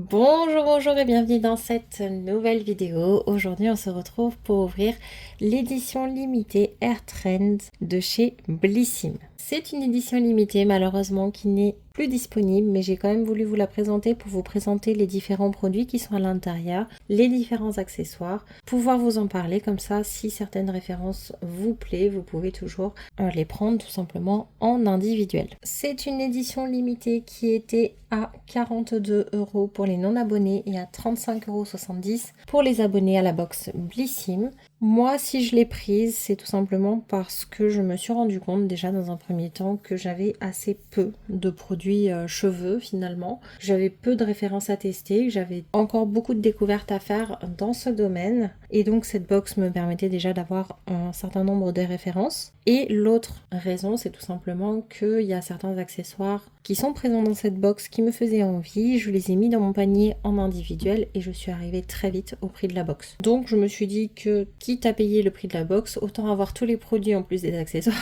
Bonjour, bonjour et bienvenue dans cette nouvelle vidéo. Aujourd'hui, on se retrouve pour ouvrir l'édition limitée Air Trend de chez Blissim. C'est une édition limitée malheureusement qui n'est plus disponible, mais j'ai quand même voulu vous la présenter pour vous présenter les différents produits qui sont à l'intérieur, les différents accessoires, pouvoir vous en parler comme ça. Si certaines références vous plaisent, vous pouvez toujours les prendre tout simplement en individuel. C'est une édition limitée qui était à 42 € pour les non-abonnés et à 35,70 € pour les abonnés à la box Blissim. Moi, si je l'ai prise, c'est tout simplement parce que je me suis rendu compte déjà dans un premier temps que j'avais assez peu de produits cheveux finalement. J'avais peu de références à tester, j'avais encore beaucoup de découvertes à faire dans ce domaine et donc cette box me permettait déjà d'avoir un certain nombre de références. Et l'autre raison, c'est tout simplement qu'il y a certains accessoires qui sont présents dans cette box qui me faisaient envie. Je les ai mis dans mon panier en individuel et je suis arrivée très vite au prix de la box. Donc je me suis dit que quitte à payer le prix de la box, autant avoir tous les produits en plus des accessoires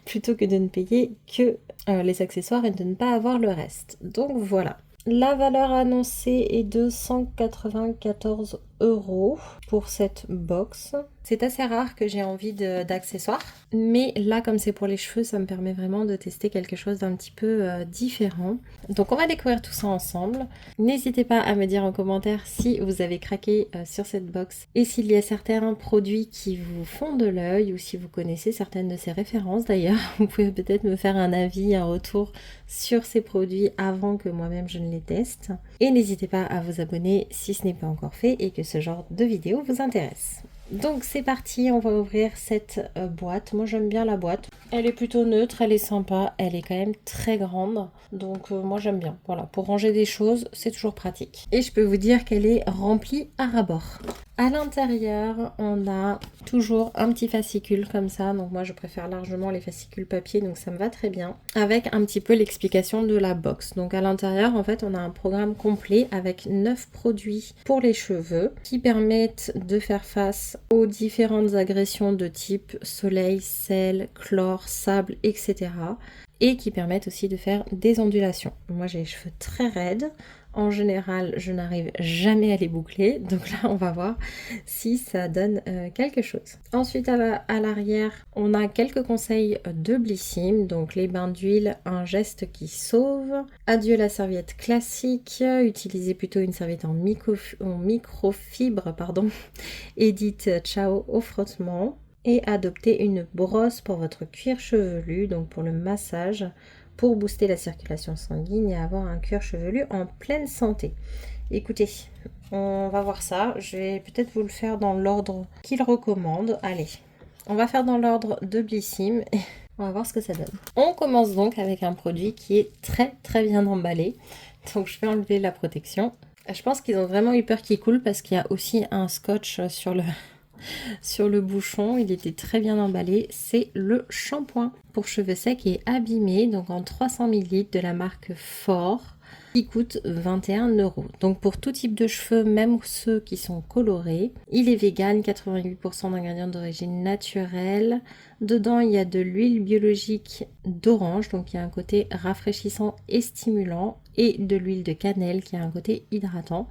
plutôt que de ne payer que les accessoires et de ne pas avoir le reste. Donc voilà. La valeur annoncée est de 194 € pour cette box. C'est assez rare que j'ai envie d'accessoires, mais là comme c'est pour les cheveux, ça me permet vraiment de tester quelque chose d'un petit peu différent. Donc on va découvrir tout ça ensemble. N'hésitez pas à me dire en commentaire si vous avez craqué sur cette box et s'il y a certains produits qui vous font de l'œil ou si vous connaissez certaines de ces références d'ailleurs. Vous pouvez peut-être me faire un avis, un retour sur ces produits avant que moi-même je ne les teste. Et n'hésitez pas à vous abonner si ce n'est pas encore fait et que ce genre de vidéo vous intéresse. Donc c'est parti, on va ouvrir cette boîte. Moi j'aime bien la boîte. Elle est plutôt neutre, elle est sympa, elle est quand même très grande. Donc moi j'aime bien. Voilà, pour ranger des choses, c'est toujours pratique. Et je peux vous dire qu'elle est remplie à ras-bord. À l'intérieur, on a toujours un petit fascicule comme ça. Donc moi je préfère largement les fascicules papier, donc ça me va très bien. Avec un petit peu l'explication de la box. Donc à l'intérieur, en fait, on a un programme complet avec 9 produits pour les cheveux qui permettent de faire face aux différentes agressions de type soleil, sel, chlore, sable, etc. Et qui permettent aussi de faire des ondulations. Moi j'ai les cheveux très raides. En général, je n'arrive jamais à les boucler. Donc là, on va voir si ça donne quelque chose. Ensuite, à l'arrière, on a quelques conseils de Blissim. Donc les bains d'huile, un geste qui sauve. Adieu la serviette classique. Utilisez plutôt une serviette en microfibre, pardon. Et dites ciao au frottement. Et adoptez une brosse pour votre cuir chevelu, donc pour le massage, pour booster la circulation sanguine et avoir un cuir chevelu en pleine santé. Écoutez, on va voir ça. Je vais peut-être vous le faire dans l'ordre qu'il recommande. Allez, on va faire dans l'ordre de Blissim et on va voir ce que ça donne. On commence donc avec un produit qui est très très bien emballé. Donc je vais enlever la protection. Je pense qu'ils ont vraiment eu peur qu'il coule parce qu'il y a aussi un scotch sur le bouchon, il était très bien emballé. C'est le shampoing pour cheveux secs et abîmés, donc en 300 ml de la marque Fort, qui coûte 21 €. Donc pour tout type de cheveux, même ceux qui sont colorés. Il est vegan, 88% d'ingrédients d'origine naturelle. Dedans, il y a de l'huile biologique d'orange, donc il y a un côté rafraîchissant et stimulant, et de l'huile de cannelle qui a un côté hydratant,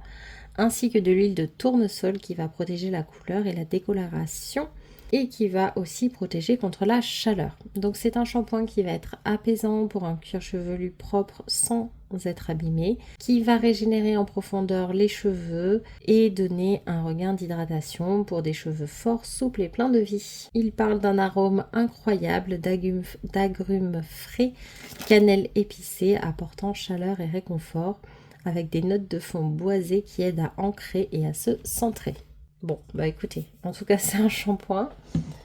ainsi que de l'huile de tournesol qui va protéger la couleur et la décoloration et qui va aussi protéger contre la chaleur. Donc c'est un shampoing qui va être apaisant pour un cuir chevelu propre sans être abîmé, qui va régénérer en profondeur les cheveux et donner un regain d'hydratation pour des cheveux forts, souples et pleins de vie. Il parle d'un arôme incroyable d'agrumes frais, cannelle épicée apportant chaleur et réconfort, avec des notes de fond boisées qui aident à ancrer et à se centrer. Bon, bah écoutez, en tout cas c'est un shampoing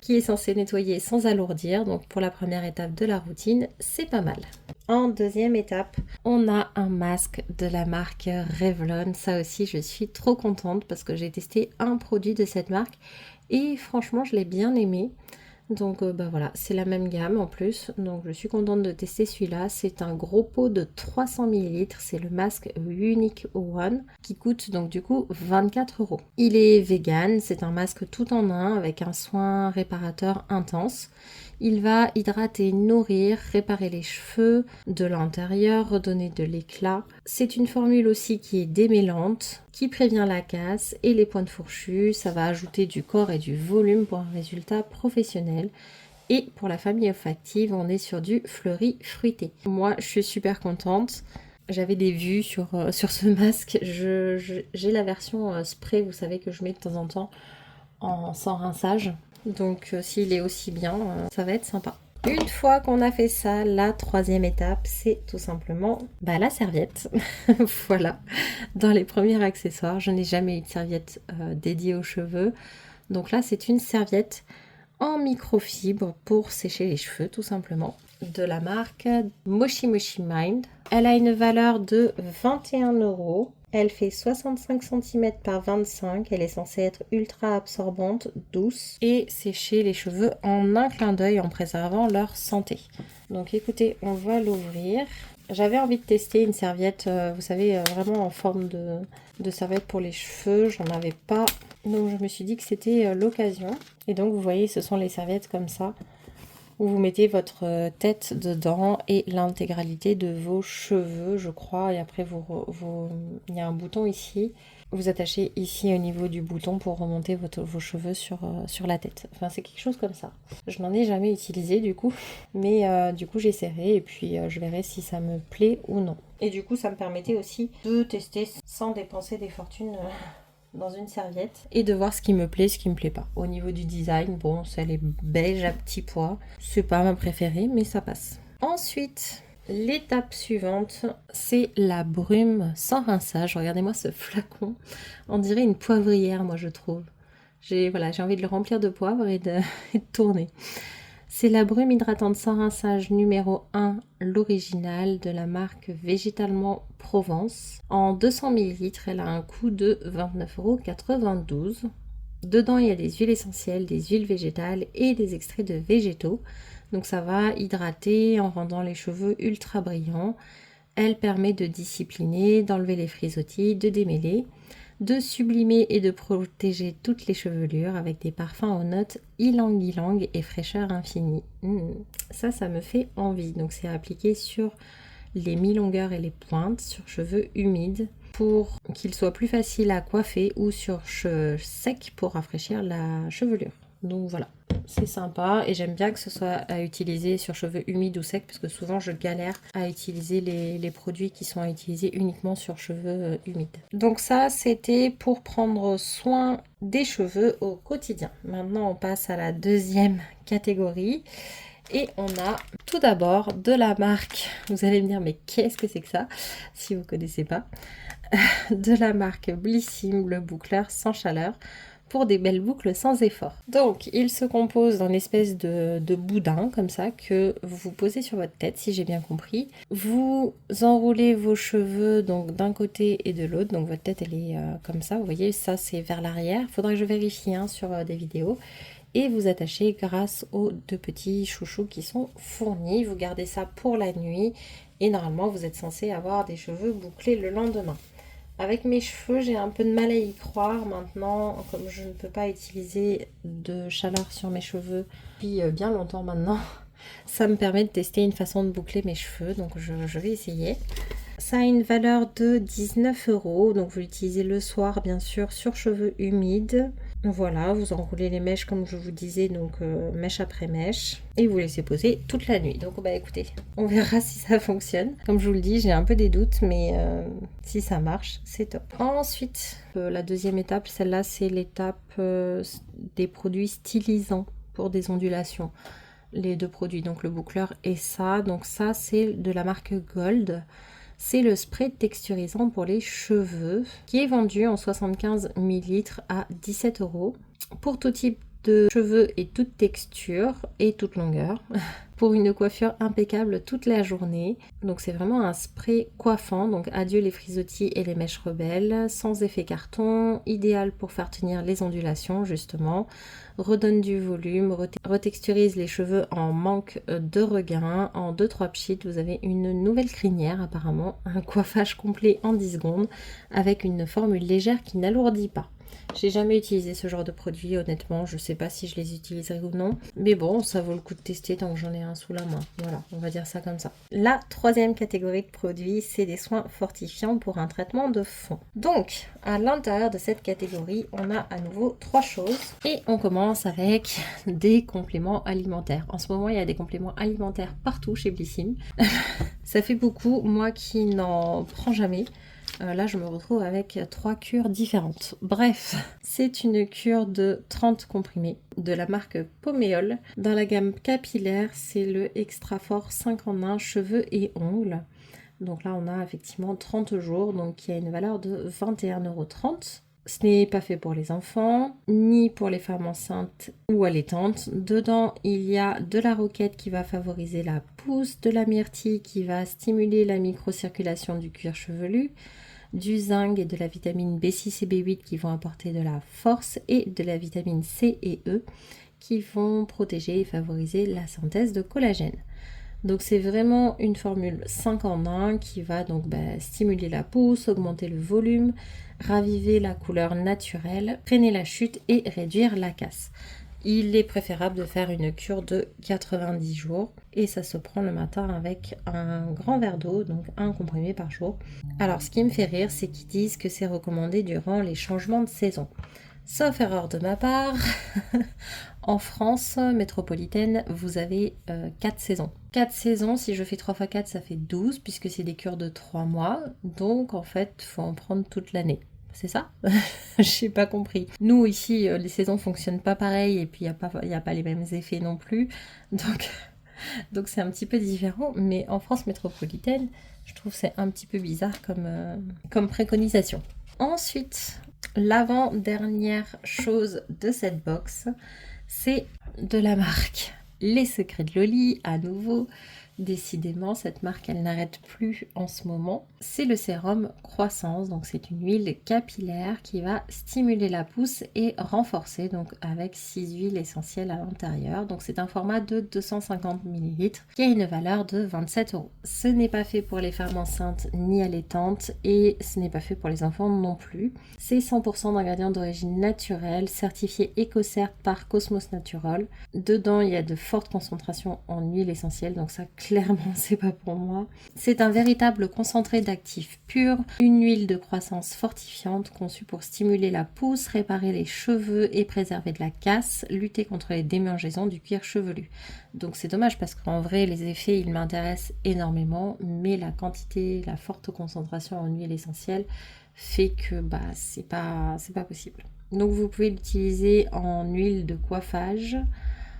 qui est censé nettoyer sans alourdir, donc pour la première étape de la routine, c'est pas mal. En deuxième étape, on a un masque de la marque Revlon. Ça aussi, je suis trop contente parce que j'ai testé un produit de cette marque et franchement, je l'ai bien aimé. Donc bah voilà, c'est la même gamme en plus, donc je suis contente de tester celui-là. C'est un gros pot de 300 ml, c'est le masque Unique One qui coûte donc du coup 24 €. Il est vegan, c'est un masque tout en un avec un soin réparateur intense. Il va hydrater, nourrir, réparer les cheveux de l'intérieur, redonner de l'éclat. C'est une formule aussi qui est démêlante, qui prévient la casse et les pointes fourchues. Ça va ajouter du corps et du volume pour un résultat professionnel. Et pour la famille olfactive, on est sur du fleuri fruité. Moi, je suis super contente. J'avais des vues sur ce masque. J'ai la version spray, vous savez, que je mets de temps en temps sans rinçage. Donc s'il est aussi bien, ça va être sympa. Une fois qu'on a fait ça, la troisième étape, c'est tout simplement la serviette. Voilà, dans les premiers accessoires, je n'ai jamais eu de serviette dédiée aux cheveux. Donc là, c'est une serviette en microfibre pour sécher les cheveux, tout simplement, de la marque Moshi Moshi Mind. Elle a une valeur de 21 €. Elle fait 65 cm par 25. Elle est censée être ultra absorbante, douce et sécher les cheveux en un clin d'œil en préservant leur santé. Donc écoutez, on va l'ouvrir. J'avais envie de tester une serviette, vous savez, vraiment en forme de serviette pour les cheveux. J'en avais pas. Donc je me suis dit que c'était l'occasion. Et donc vous voyez, ce sont les serviettes comme ça, où vous mettez votre tête dedans et l'intégralité de vos cheveux, je crois. Et après, il y a un bouton ici. Vous attachez ici au niveau du bouton pour remonter vos cheveux sur la tête. Enfin, c'est quelque chose comme ça. Je n'en ai jamais utilisé du coup. Mais du coup, j'essaierai et puis je verrai si ça me plaît ou non. Et du coup, ça me permettait aussi de tester sans dépenser des fortunes dans une serviette et de voir ce qui me plaît, ce qui me plaît pas. Au niveau du design, bon, elle est beige à petits pois. C'est pas ma préférée, mais ça passe. Ensuite, l'étape suivante, c'est la brume sans rinçage. Regardez-moi ce flacon. On dirait une poivrière, moi, je trouve. J'ai envie de le remplir de poivre et de tourner. C'est la brume hydratante sans rinçage numéro 1, l'original de la marque Végétalement Provence. En 200 ml, elle a un coût de 29,92 €. Dedans, il y a des huiles essentielles, des huiles végétales et des extraits de végétaux. Donc ça va hydrater en rendant les cheveux ultra brillants. Elle permet de discipliner, d'enlever les frisottis, de démêler, de sublimer et de protéger toutes les chevelures avec des parfums aux notes ylang-ylang et fraîcheur infinie. Ça me fait envie. Donc c'est appliqué sur les mi-longueurs et les pointes, sur cheveux humides pour qu'ils soient plus faciles à coiffer ou sur cheveux secs pour rafraîchir la chevelure. Donc voilà, c'est sympa et j'aime bien que ce soit à utiliser sur cheveux humides ou secs parce que souvent je galère à utiliser les produits qui sont à utiliser uniquement sur cheveux humides. Donc ça, c'était pour prendre soin des cheveux au quotidien. Maintenant, on passe à la deuxième catégorie. Et on a tout d'abord de la marque, vous allez me dire mais qu'est-ce que c'est que ça si vous ne connaissez pas, de la marque Blissim, le boucleur sans chaleur pour des belles boucles sans effort. Donc il se compose d'un espèce de boudin comme ça que vous posez sur votre tête si j'ai bien compris. Vous enroulez vos cheveux donc d'un côté et de l'autre, donc votre tête elle est comme ça, vous voyez ça c'est vers l'arrière, il faudra que je vérifie sur des vidéos. Et vous attachez grâce aux deux petits chouchous qui sont fournis. Vous gardez ça pour la nuit et normalement vous êtes censé avoir des cheveux bouclés le lendemain. Avec mes cheveux, j'ai un peu de mal à y croire maintenant, comme je ne peux pas utiliser de chaleur sur mes cheveux depuis bien longtemps maintenant. Ça me permet de tester une façon de boucler mes cheveux, donc je vais essayer. Ça a une valeur de 19 €, donc vous l'utilisez le soir bien sûr sur cheveux humides. Voilà, vous enroulez les mèches comme je vous disais, donc mèche après mèche, et vous laissez poser toute la nuit. Donc écoutez, on verra si ça fonctionne. Comme je vous le dis, j'ai un peu des doutes, mais si ça marche, c'est top. Ensuite, la deuxième étape, celle-là, c'est l'étape des produits stylisants pour des ondulations. Les deux produits, donc le boucleur et ça. Donc ça, c'est de la marque Gold. C'est le spray texturisant pour les cheveux qui est vendu en 75 ml à 17 €. Pour tout type de cheveux et toute texture et toute longueur. Pour une coiffure impeccable toute la journée. Donc c'est vraiment un spray coiffant. Donc adieu les frisottis et les mèches rebelles. Sans effet carton. Idéal pour faire tenir les ondulations justement. Redonne du volume. Retexturise les cheveux en manque de regain. En 2-3 pchits, vous avez une nouvelle crinière apparemment. Un coiffage complet en 10 secondes. Avec une formule légère qui n'alourdit pas. J'ai jamais utilisé ce genre de produit, honnêtement. Je sais pas si je les utiliserai ou non. Mais bon, ça vaut le coup de tester tant que j'en ai un sous la main. Voilà, on va dire ça comme ça. La troisième catégorie de produits, c'est des soins fortifiants pour un traitement de fond. Donc, à l'intérieur de cette catégorie, on a à nouveau 3 choses. Et on commence avec des compléments alimentaires. En ce moment, il y a des compléments alimentaires partout chez Blissim. Ça fait beaucoup, moi qui n'en prends jamais. Là, je me retrouve avec 3 cures différentes. Bref, c'est une cure de 30 comprimés de la marque Poméol. Dans la gamme capillaire, c'est le Extra Fort 5 en 1 cheveux et ongles. Donc là, on a effectivement 30 jours, donc qui a une valeur de 21,30 €. Ce n'est pas fait pour les enfants, ni pour les femmes enceintes ou allaitantes. Dedans, il y a de la roquette qui va favoriser la pousse, de la myrtille qui va stimuler la microcirculation du cuir chevelu, du zinc et de la vitamine B6 et B8 qui vont apporter de la force et de la vitamine C et E qui vont protéger et favoriser la synthèse de collagène. Donc c'est vraiment une formule 5 en 1 qui va donc stimuler la pousse, augmenter le volume, raviver la couleur naturelle, freiner la chute et réduire la casse. Il est préférable de faire une cure de 90 jours et ça se prend le matin avec un grand verre d'eau, donc un comprimé par jour. Alors ce qui me fait rire, c'est qu'ils disent que c'est recommandé durant les changements de saison. Sauf erreur de ma part, en France métropolitaine, vous avez 4 saisons. 4 saisons, si je fais 3 x 4, ça fait 12, puisque c'est des cures de 3 mois. Donc en fait, il faut en prendre toute l'année. C'est ça? J'ai pas compris. Nous, ici, les saisons fonctionnent pas pareil, et puis il n'y a pas les mêmes effets non plus. Donc c'est un petit peu différent, mais en France métropolitaine, je trouve que c'est un petit peu bizarre comme préconisation. Ensuite, l'avant-dernière chose de cette box, c'est de la marque Les Secrets de Loli, à nouveau. Décidément, cette marque, elle n'arrête plus en ce moment. C'est le sérum Croissance, donc c'est une huile capillaire qui va stimuler la pousse et renforcer, donc avec 6 huiles essentielles à l'intérieur. Donc c'est un format de 250 ml qui a une valeur de 27 €. Ce n'est pas fait pour les femmes enceintes ni allaitantes et ce n'est pas fait pour les enfants non plus. C'est 100% d'ingrédients d'origine naturelle, certifié EcoCert par Cosmos Natural. Dedans, il y a de fortes concentrations en huile essentielle, donc ça clairement c'est pas pour moi. C'est un véritable concentré d'actifs purs, une huile de croissance fortifiante conçue pour stimuler la pousse, réparer les cheveux et préserver de la casse, lutter contre les démangeaisons du cuir chevelu. Donc c'est dommage parce qu'en vrai les effets ils m'intéressent énormément, mais la quantité, la forte concentration en huile essentielle fait que c'est pas possible. Donc vous pouvez l'utiliser en huile de coiffage,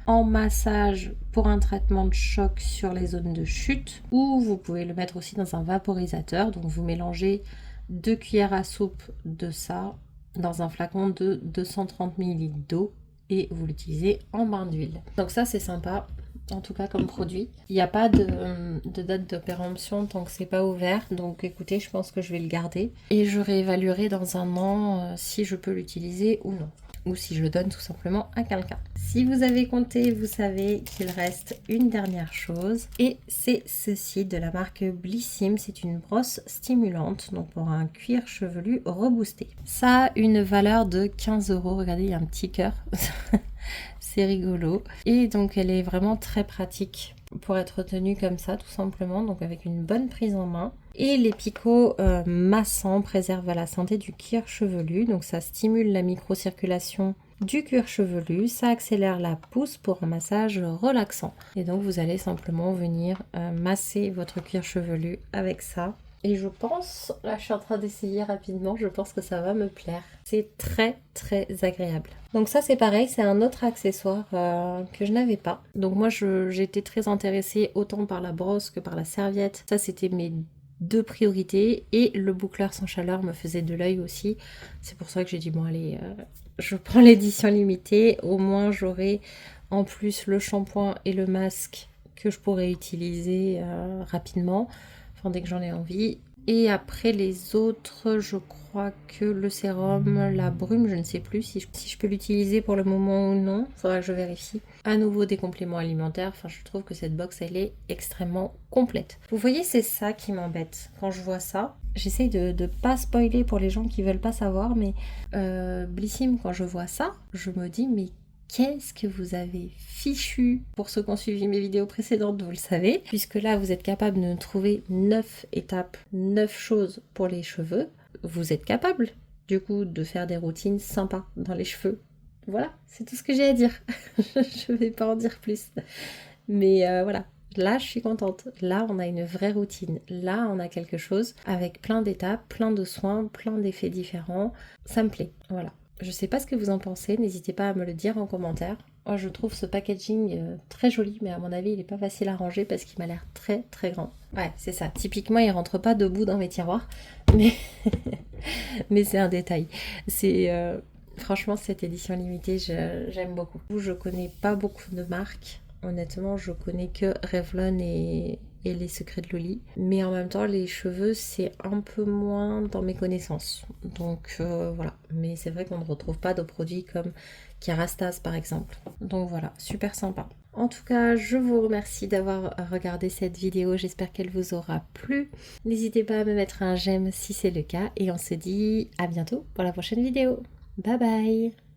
en massage pour un traitement de choc sur les zones de chute, ou vous pouvez le mettre aussi dans un vaporisateur. Donc vous mélangez 2 cuillères à soupe de ça dans un flacon de 230 ml d'eau et vous l'utilisez en bain d'huile. Donc ça c'est sympa, en tout cas comme produit. Il n'y a pas de date de péremption tant que c'est pas ouvert, donc écoutez, je pense que je vais le garder et je réévaluerai dans un an si je peux l'utiliser ou non, ou si je le donne tout simplement à quelqu'un. Si vous avez compté, vous savez qu'il reste une dernière chose et c'est ceci de la marque Blissim. C'est une brosse stimulante, donc pour un cuir chevelu reboosté. Ça a une valeur de 15 €. Regardez, il y a un petit cœur. C'est rigolo. Et donc elle est vraiment très pratique pour être tenue comme ça tout simplement, donc avec une bonne prise en main. Et les picots massants préservent la santé du cuir chevelu, donc ça stimule la microcirculation du cuir chevelu, ça accélère la pousse pour un massage relaxant. Et donc vous allez simplement venir masser votre cuir chevelu avec ça. Et je pense, là je suis en train d'essayer rapidement, je pense que ça va me plaire. C'est très très agréable. Donc ça c'est pareil, c'est un autre accessoire que je n'avais pas. Donc moi j'étais très intéressée autant par la brosse que par la serviette. Ça c'était mes 2 priorités et le boucleur sans chaleur me faisait de l'œil aussi. C'est pour ça que j'ai dit bon allez, je prends l'édition limitée. Au moins j'aurai en plus le shampoing et le masque que je pourrais utiliser rapidement. Enfin, dès que j'en ai envie. Et après les autres, je crois que le sérum, la brume, je ne sais plus si je peux l'utiliser pour le moment ou non. Faudra que je vérifie. À nouveau des compléments alimentaires. Enfin, je trouve que cette box, elle est extrêmement complète. Vous voyez, c'est ça qui m'embête quand je vois ça. j'essaye de pas spoiler pour les gens qui veulent pas savoir, mais Blissim, quand je vois ça, je me dis mais qu'est-ce que vous avez fichu. Pour ceux qui ont suivi mes vidéos précédentes, vous le savez, puisque là vous êtes capable de trouver 9 étapes, 9 choses pour les cheveux. Vous êtes capable du coup de faire des routines sympas dans les cheveux. Voilà, c'est tout ce que j'ai à dire. Je vais pas en dire plus. Mais voilà, là je suis contente. Là on a une vraie routine. Là on a quelque chose avec plein d'étapes, plein de soins, plein d'effets différents. Ça me plaît. Voilà. Je sais pas ce que vous en pensez, n'hésitez pas à me le dire en commentaire. Moi je trouve ce packaging très joli, mais à mon avis il est pas facile à ranger parce qu'il m'a l'air très très grand. Ouais, c'est ça. Typiquement il rentre pas debout dans mes tiroirs, mais, mais c'est un détail. C'est franchement cette édition limitée, j'aime beaucoup. Je connais pas beaucoup de marques. Honnêtement, je connais que Revlon et les secrets de Loli. Mais en même temps, les cheveux, c'est un peu moins dans mes connaissances. Donc voilà. Mais c'est vrai qu'on ne retrouve pas de produits comme Kerastase par exemple. Donc voilà, super sympa. En tout cas, je vous remercie d'avoir regardé cette vidéo. J'espère qu'elle vous aura plu. N'hésitez pas à me mettre un j'aime si c'est le cas. Et on se dit à bientôt pour la prochaine vidéo. Bye bye!